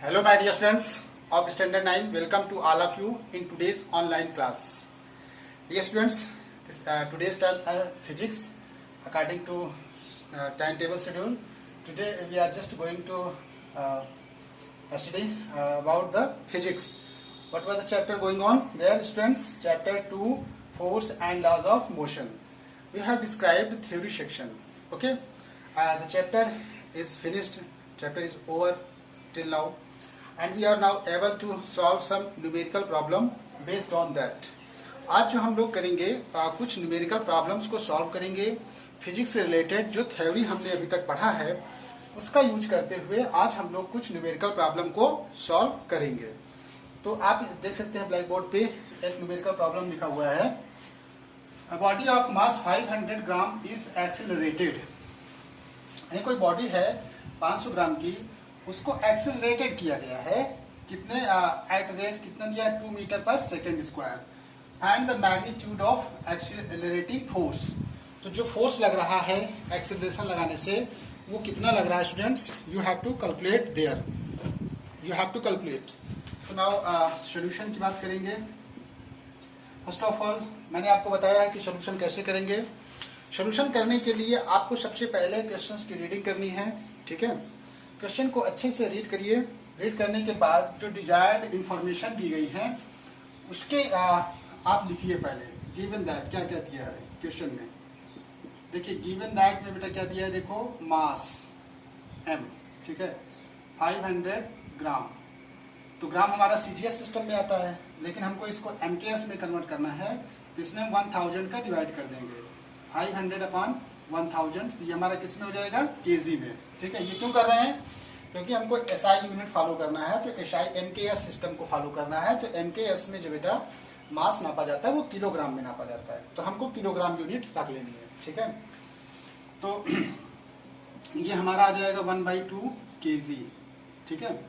Hello my dear students of Standard 9, welcome to all of you in today's online class. Dear students, today's physics according to timetable schedule. Today we are just going to study about the physics. What was the chapter going on there, students? Chapter 2, force and laws of motion. We have described the theory section. Okay, the chapter is finished, chapter is over till now, and we are now able to solve some numerical problem based on that. आज जो हम लोग करेंगे कुछ numerical problems को solve करेंगे physics से related. जो थ्योरी हमने अभी तक पढ़ा है उसका यूज करते हुए आज हम लोग कुछ न्यूमेरिकल प्रॉब्लम को सॉल्व करेंगे। तो आप देख सकते हैं ब्लैक बोर्ड पे एक न्यूमेरिकल प्रॉब्लम लिखा हुआ है। A body of mass 500 gram is accelerated. यानी कोई बॉडी है 500 ग्राम की, उसको एक्सिलरेटेड किया गया है कितने एट रेट कितना दिया है 2 मीटर पर second square. Find the magnitude of accelerating force. तो जो फोर्स लग रहा है एक्सिलरेशन लगाने से वो कितना लग रहा है students? You have to calculate there, you have to calculate. तो नाउ सॉल्यूशन की बात करेंगे। फर्स्ट ऑफ ऑल मैंने आपको बताया है कि सॉल्यूशन कैसे करेंगे। सॉल्यूशन करने के लिए आपको सबसे पहले क्वेश्चंस की रीडिंग करनी है, ठीक है। क्वेश्चन को अच्छे से रीड करिए। रीड करने के बाद जो डिजायर्ड इंफॉर्मेशन दी गई है उसके आप लिखिए पहले। गिवन दैट क्या क्या दिया है क्वेश्चन में, देखिए गिवन दैट में बेटा क्या दिया है, देखो मास m, ठीक है, 500 ग्राम। तो ग्राम हमारा सीजीएस सिस्टम में आता है, लेकिन हमको इसको एमकेएस में कन्वर्ट करना है, तो इसमें हम 1000 का डिवाइड कर देंगे। 500 अपॉन 1000, ये हमारा किस में हो जाएगा? केजी में, ठीक है। ये क्यों कर रहे हैं? क्योंकि हमको एसआई यूनिट फॉलो करना है, तो एसआई एमकेएस सिस्टम को फॉलो करना है। तो एमकेएस में जो बेटा मास नापा जाता है वो किलोग्राम में नापा जाता है, तो हमको किलोग्राम यूनिट रख लेनी है, ठीक है। तो ये हमारा आ जाएगा 1/2 केजी, ठीक है,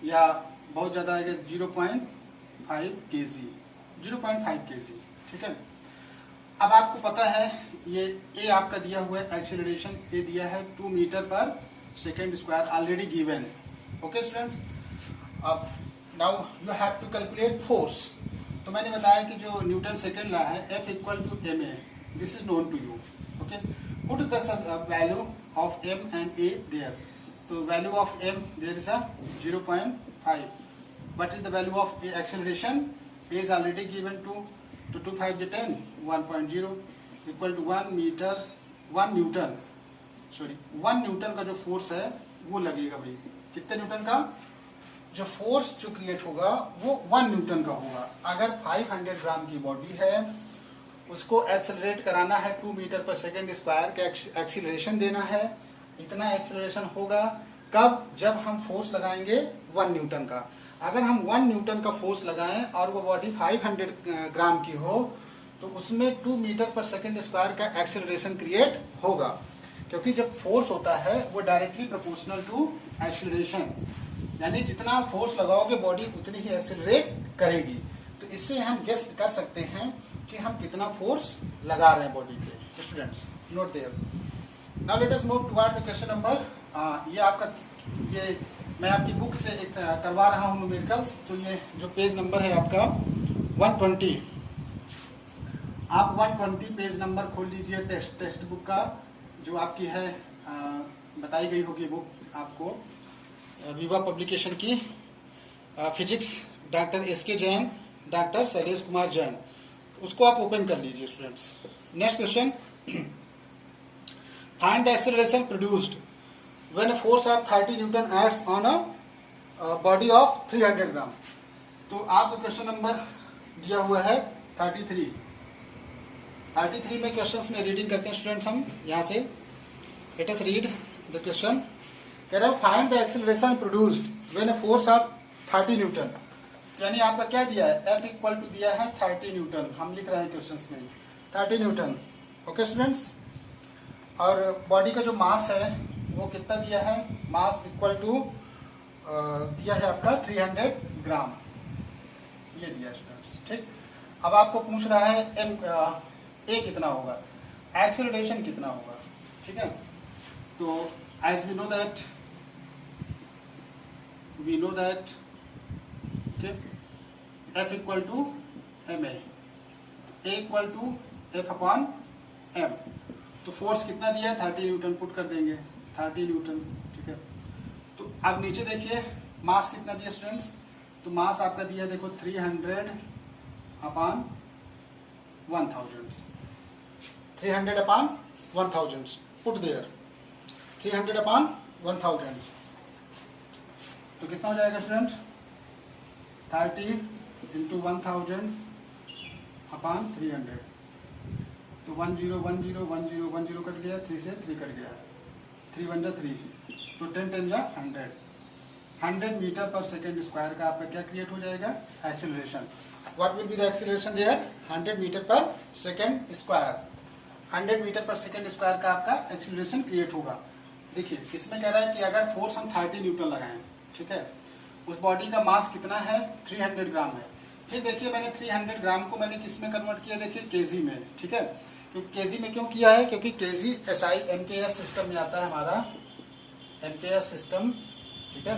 या बहुत ज्यादा आएगा 0.5 केजी, 0.5 केजी, ठीक है। अब आपको पता है ये ए आपका दिया हुआ है, एक्सीलरेशन ए दिया है 2 मीटर पर second square, already given. Okay students, अब now you have to calculate force. तो मैंने बताया कि जो न्यूटन सेकेंड ला है F equal to M A, this is known to you. Okay, put the value of m and a there. तो value of m there is 0.5, what is the value of a acceleration? A is already given to 2 5 10, 1.0 equal to 1 Newton, sorry 1 Newton का जो force है वो लगेगा भाई। कितने Newton का? जो फोर्स जो क्रिएट होगा वो 1 न्यूटन का होगा। अगर 500 ग्राम की बॉडी है उसको एक्सेलरेट कराना है 2 मीटर पर सेकेंड स्क्वायर का एक्सीलरेशन देना है, इतना एक्सीलरेशन होगा कब? जब हम फोर्स लगाएंगे 1 न्यूटन का। अगर हम 1 न्यूटन का फोर्स लगाएं और वो बॉडी 500 ग्राम की हो तो उसमें 2 मीटर पर सेकेंड स्क्वायर का एक्सेलरेशन क्रिएट होगा, क्योंकि जब फोर्स होता है वो डायरेक्टली प्रोपोर्शनल टू एक्सेलरेशन, यानी जितना फोर्स लगाओगे बॉडी उतनी ही एक्सेलरेट करेगी। तो इससे हम गेस कर सकते हैं कि हम कितना फोर्स लगा रहे हैं बॉडी पे। Students note there. Now let us move toward the question number. ये आपका, ये मैं आपकी बुक से एक करवा रहा हूँ न्यूमेरिकल्स। तो ये जो पेज नंबर है आपका 120, आप 120 पेज नंबर खोल लीजिए टेक्स्ट बुक का, जो आपकी है बताई गई होगी बुक आपको विवा पब्लिकेशन की, physics, doctor S K Jain, doctor Shailesh Kumar Jain, उसको आप ओपन कर लीजिए students. Next question, find the acceleration produced when a force of 30 newton acts on a body of 300 gram. तो आपको क्वेश्चन नंबर दिया हुआ है 33 में क्वेश्चंस में रीडिंग करते हैं स्टूडेंट्स हम यहाँ से। Let us read the question. कह रहा है find the acceleration produced when a force of 30 Newton. यानी आपका क्या दिया है? F इक्वल टू दिया है 30 न्यूटन, हम लिख रहे हैं क्वेश्चंस में 30 न्यूटन। ओके स्टूडेंट्स, और बॉडी का जो मास है वो कितना दिया है? मास इक्वल टू दिया है आपका 300 ग्राम, ये दिया स्टूडेंट्स, ठीक। अब आपको पूछ रहा है ए कितना होगा, एक्सेलरेशन कितना होगा, ठीक है। तो as we know that we know that okay, F equal to ma, A equal to F upon m. तो फोर्स कितना दिया है 30 न्यूटन, पुट कर देंगे 30 न्यूटन, ठीक है। तो अब नीचे देखिए मास कितना दिया स्टूडेंट्स, तो मास आपका दिया देखो 300 upon 1000, 300 upon 1000, put there 300 upon 1000, तो कितना हो जाएगा स्टूडेंट 30 इंटू 1000 अपॉन 300, तो 10 10 10 10 कट गया, 3 से 3 कट गया, 3 1 जा 3, तो 10 10 जा 100 मीटर पर सेकेंड स्क्वायर का आपका क्या क्रिएट हो जाएगा acceleration. What will be the acceleration there 100 meter पर सेकेंड स्क्वायर, 100 मीटर पर सेकेंड स्क्वायर का आपका एक्सेलरेशन क्रिएट होगा। देखिए इसमें कह रहा है कि अगर फोर्स हम 30 न्यूटन लगाएं, ठीक है, उस बॉडी का मास कितना है 300 ग्राम है। फिर देखिए मैंने 300 ग्राम को मैंने किस में कन्वर्ट किया, देखिए केजी में, ठीक है। तो केजी में क्यों किया है, क्योंकि केजी एसआई एमकेएस सिस्टम में आता है हमारा, एमकेएस सिस्टम, ठीक है।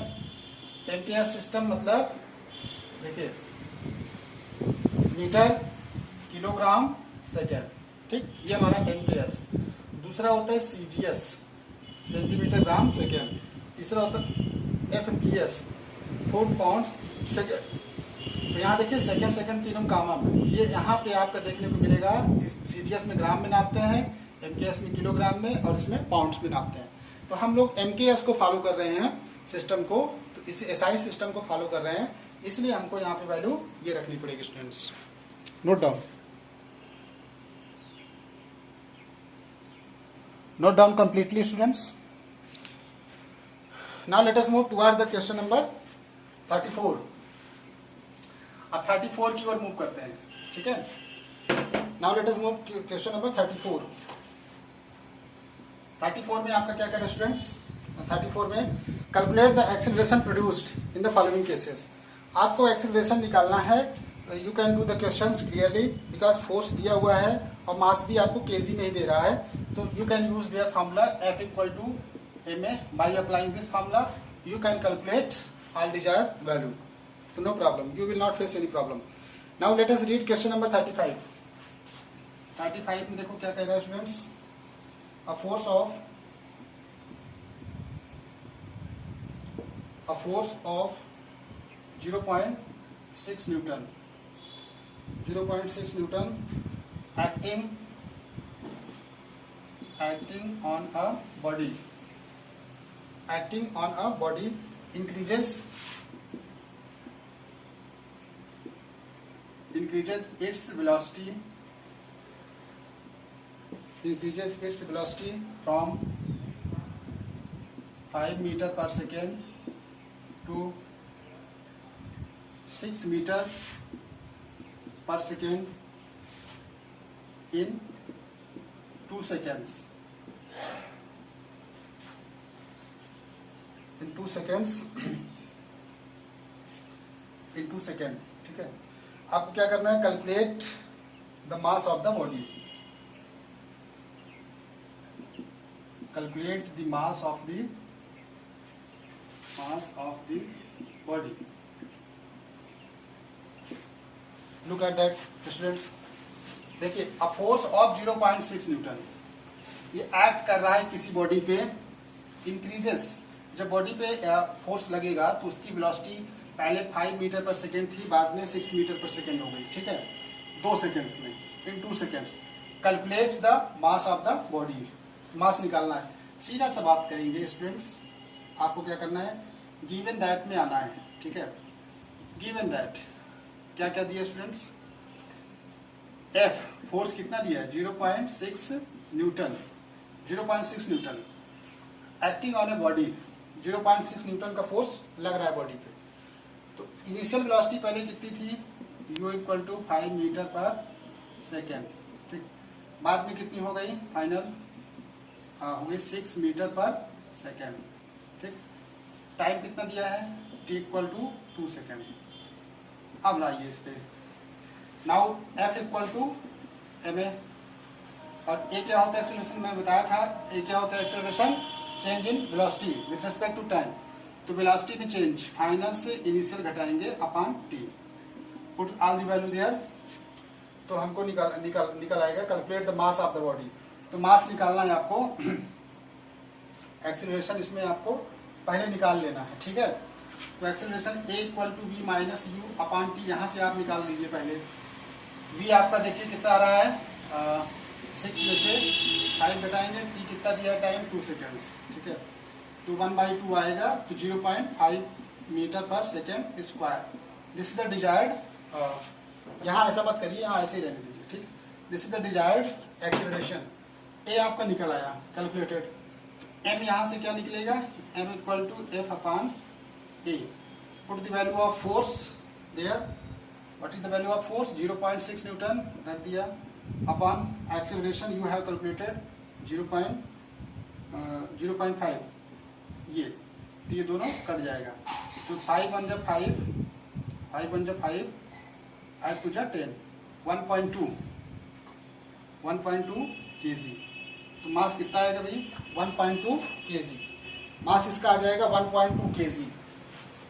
एमकेएस सिस्टम मतलब देखिए मीटर किलोग्राम सेकेंड, ठीक, ये हमारा एमकेएस। दूसरा होता है सीजीएस, सेंटीमीटर ग्राम सेकेंड। तीसरा होता है एफपीएस, फुट पाउंड सेकेंड। तो यहाँ देखिए सेकंड सेकंड तीनों कॉमन, ये यहाँ पे आपका देखने को मिलेगा। सीजीएस में ग्राम में नापते हैं, एमकेएस में किलोग्राम में, और इसमें पाउंड्स में नापते हैं। तो हम लोग एमकेएस को फॉलो कर रहे हैं सिस्टम को, तो इस एसआई सिस्टम को फॉलो कर रहे हैं, इसलिए हमको यहाँ पे वैल्यू ये रखनी पड़ेगी students. Note down, note down completely students. Now let us move toward the question number 34। अब 34 की ओर मूव करते हैं, ठीक है। Now let us move question number 34। 34 में आपका क्या करें स्टूडेंट्स, 34 में calculate the acceleration produced in the following cases. आपको एक्सेलरेशन निकालना है, you can do the questions clearly because force दिया हुआ है और मास भी आपको केजी में ही दे रहा है, तो you can use their formula F equal to ma। By applying this formula you can calculate all desired value, तो no problem, you will not face any problem. Now let us read question number 35. 35 में देखो क्या कह रहा है students, a force of 0.6 Newton, 0.6 Newton acting on a body increases its velocity from 5 meter per second to 6 meter per second in 2 seconds. In 2 seconds, ठीक है। आपको क्या करना है, calculate the mass of the body, calculate the mass of the body. Look at that students, देखिए a force of 0.6 Newton, ये act कर रहा है किसी बॉडी पे, इंक्रीजेस, जब बॉडी पे फोर्स लगेगा तो उसकी वेलोसिटी पहले 5 मीटर पर सेकेंड थी, बाद में 6 मीटर पर सेकेंड हो गई, ठीक है, 2 सेकेंड्स में, in 2 seconds. Calculates the mass of the body, mass निकालना है। सीधा सा बात करेंगे स्टूडेंट्स, आपको क्या करना है, गिवन दैट में आना है, ठीक है। गिवन दैट क्या क्या दिया स्टूडेंट्स, एफ फोर्स कितना दिया है 0.6 Newton, 0.6 Newton acting on a body, 0.6 Newton का फोर्स लग रहा है बॉडी पे। तो इनिशियल वेलोसिटी पहले कितनी थी, u इक्वल टू 5 मीटर पर सेकेंड, ठीक, बाद में कितनी हो गई फाइनल, हो गई 6 मीटर पर सेकेंड, ठीक। टाइम कितना दिया है, t इक्वल टू 2 सेकेंड। अब लाइए इस पे, now F equal to ma, और a क्या होता है एक्सेलरेशन, मैं बताया था, a क्या होता है acceleration, change in velocity with respect to time. तो वेलोसिटी में चेंज फाइनल से इनिशियल घटाएंगे upon T, put all the value there. तो हमको निकल आएगा calculate the mass of the body. तो मास निकालना है आपको, एक्सेलरेशन इसमें आपको पहले निकाल लेना है, ठीक है। तो acceleration a equal to V minus U upon T, यहाँ से आप निकाल लीजिए पहले। v आपका देखिए कितना आ रहा है 6 में से 5 घटाएंगे, t कितना दिया टाइम 2 सेकेंड्स, ठीक है। तो 1/2 आएगा, तो 0.5 मीटर पर second square. This is the desired, यहाँ ऐसा मत करिए, यहाँ ऐसे ही रहने दीजिए, ठीक। This is the desired acceleration. a आपका निकल आया कैलकुलेटेड, m यहाँ से क्या निकलेगा, m equal to F upon a। Put the value of force there, what is the value of force 0.6 newton रख दिया, upon acceleration you have calculated 0.5 ये, तो ये दोनों कट जाएगा। तो 5 1 जा 5, 5 1 जा 5, 5 2 जा 10, 1.2 kg। तो मास कितना आएगा भाई 1.2 kg, मास इसका आ जाएगा 1.2 kg।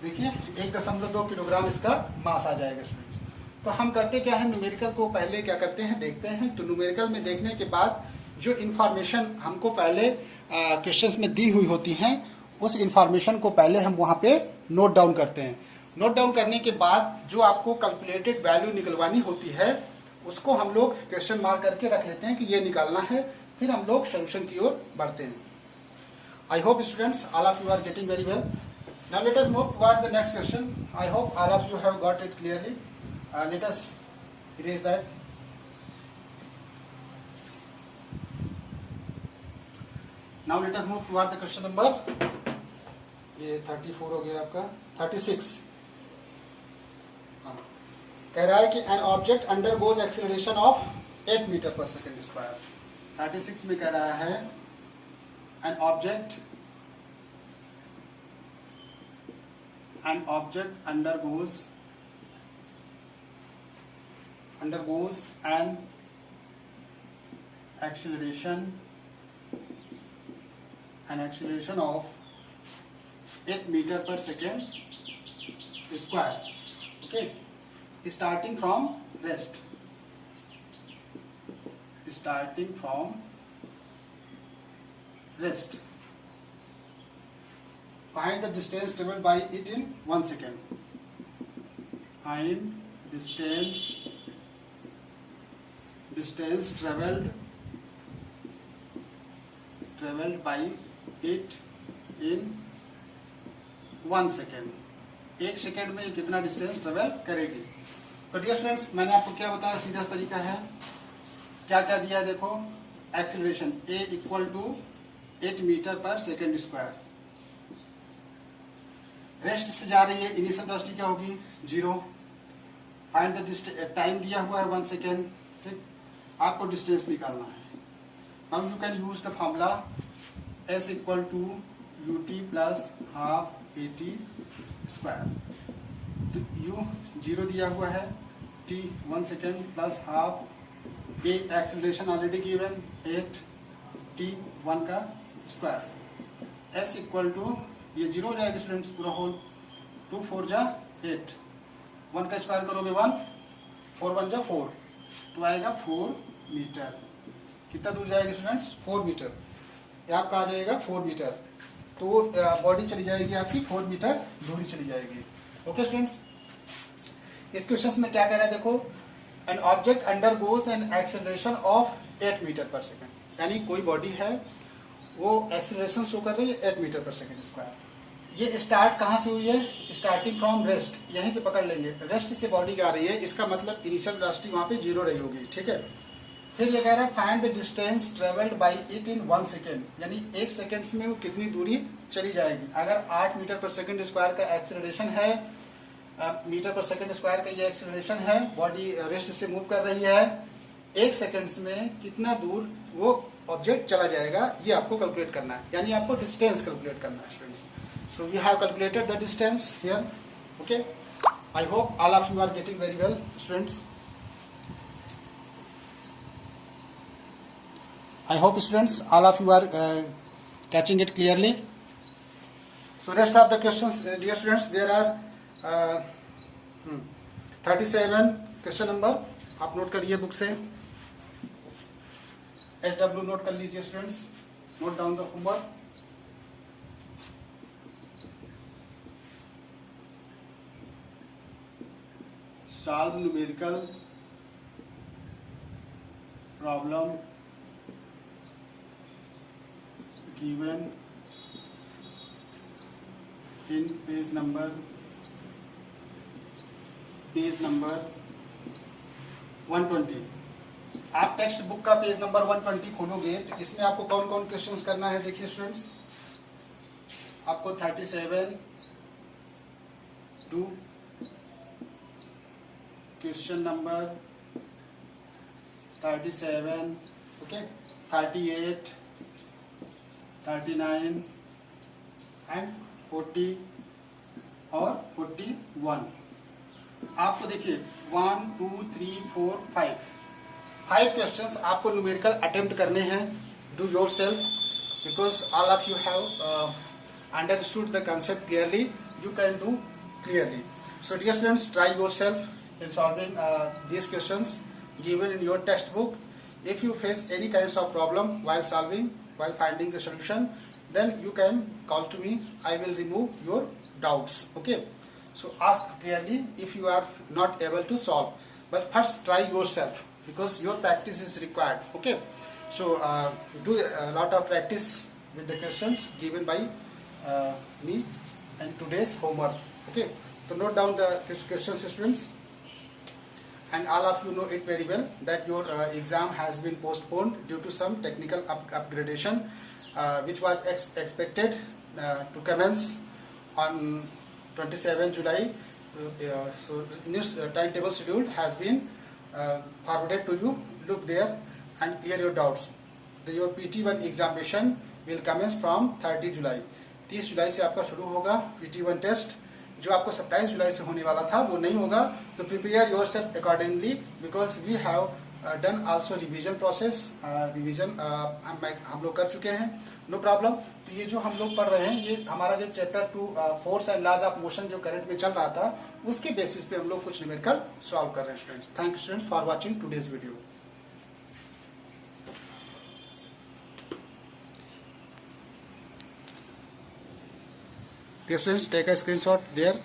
देखिए 1.2 किलोग्राम इसका मास आ जाएगा स्टूडेंट्स। तो हम करते क्या है, न्यूमेरिकल को पहले क्या करते हैं देखते हैं। तो न्यूमेरिकल में देखने के बाद जो इन्फॉर्मेशन हमको पहले क्वेश्चंस में दी हुई होती हैं, उस इन्फॉर्मेशन को पहले हम वहाँ पे नोट डाउन करते हैं। नोट डाउन करने के बाद जो आपको कैलकुलेटेड वैल्यू निकलवानी होती है, उसको हम लोग क्वेश्चन मार्क करके रख लेते हैं कि ये निकालना है, फिर हम लोग सोल्यूशन की ओर बढ़ते हैं। I hope students all of you are getting very well. Now let us move toward the next question. I hope all of you have got it clearly. Let us erase that. Now let us move toward the question number, ये 34 हो गया आपका, 36। कह रहा है कि an object undergoes acceleration of 8 meter पर second square. 36 में कह रहा है an object undergoes an acceleration of 8 meter per second square, okay, starting from rest, find the distance traveled by it in 1 second. Find distance traveled by it in 1 second. 1 second में कितना distance travel करेगी। तो dear students, मैंने आपको क्या बताया, सीधा तरीका है। क्या क्या दिया है देखो, acceleration a equal to 8 meter पर सेकेंड स्क्वायर, रेस्ट से जा रही है, इनिशियल वेलोसिटी क्या होगी 0, फाइंड द टाइम दिया हुआ है 1 सेकेंड, ठीक। आपको डिस्टेंस निकालना है। Now you can use the formula s equal to ut plus half at square. तो u 0 दिया हुआ है, t 1 second plus half, a acceleration already given 8, t 1 का स्क्वायर, s इक्वल टू ये 0 हो जाएगा स्टूडेंट्स पूरा होल, 2 4 जा 8, 1 का स्क्वायर करोगे 1, 4 1 जा 4, तो आएगा 4 मीटर। कितना दूर जाएगा स्टूडेंट्स 4 मीटर, ये आपका आ जाएगा 4 मीटर। तो बॉडी चली जाएगी आपकी 4 मीटर दूरी चली जाएगी। ओके स्टूडेंट्स, इस क्वेश्चन में क्या कह रहा है देखो, an object undergoes an acceleration of 8 meter पर सेकेंड, यानी कोई बॉडी है वो एक्सेलरेशन शो कर रही है 8 मीटर पर सेकेंड स्क्वायर। ये स्टार्ट कहाँ से हुई है, स्टार्टिंग फ्रॉम रेस्ट, यहीं से पकड़ लेंगे, रेस्ट से बॉडी आ रही है, इसका मतलब इनिशियल वेलोसिटी वहाँ पे 0 रही होगी, ठीक है। फिर ये कह रहा है find the distance travelled by it in 1 second, यानी 1 सेकेंड में वो कितनी दूरी चली जाएगी। अगर 8 मीटर पर सेकेंड स्क्वायर का एक्सेलरेशन है, मीटर पर सेकेंड स्क्वायर का ये एक्सेलरेशन है, बॉडी रेस्ट से मूव कर रही है, 1 सेकेंड में कितना दूर वो ऑब्जेक्ट चला जाएगा, ये आपको कैलकुलेट करना है, यानी आपको डिस्टेंस कैलकुलेट करना है students. So we have calculated the distance here, okay. I hope all of you are getting very well students. I hope students all of you are catching it clearly. So rest of the questions, dear students, there are 37 question number आप note करिए book से, SW note कर लीजिए students, note down the homework. Solve numerical problem given in page number 120. आप text book का page number 120 खोलोगे तो इसमें आपको कौन कौन क्वेश्चंस करना है. देखिए स्टूडेंट्स, आपको 37 to question number 37, okay, 38, 39 and 40 और 41. आपको देखिए 1 2 3 4 5 क्वेश्चंस आपको न्यूमेरिकल अटेम्प्ट करने हैं. Do yourself, because all of you have understood the concept clearly, you can do clearly. So dear students, try yourself in solving these questions given in your textbook. If you face any kinds of problem while finding the solution, then you can call to me. I will remove your doubts. Okay, so ask clearly if you are not able to solve, but first try yourself because your practice is required. Okay, so do a lot of practice with the questions given by me and today's homework. Okay, so note down the questions, students. And all of you know it very well that your exam has been postponed due to some technical upgradation which was expected to commence on 27 July. So new timetable schedule has been forwarded to you. Look there and clear your doubts. Your PT1 examination will commence from 30 July. 30 जुलाई से आपका शुरू होगा PT1 test. जो आपको 27 जुलाई से होने वाला था वो नहीं होगा. तो prepare yourself accordingly because we have done also revision process. Revision हम लोग कर चुके हैं, नो प्रॉब्लम. तो ये जो हम लोग पढ़ रहे हैं ये हमारा जो chapter 2 force and laws of motion जो करंट में चल रहा था उसके बेसिस पे हम लोग कुछ न्यूमेरिकल सॉल्व कर रहे हैं students. Thank you students for watching today's video. Dear students, take a screenshot there.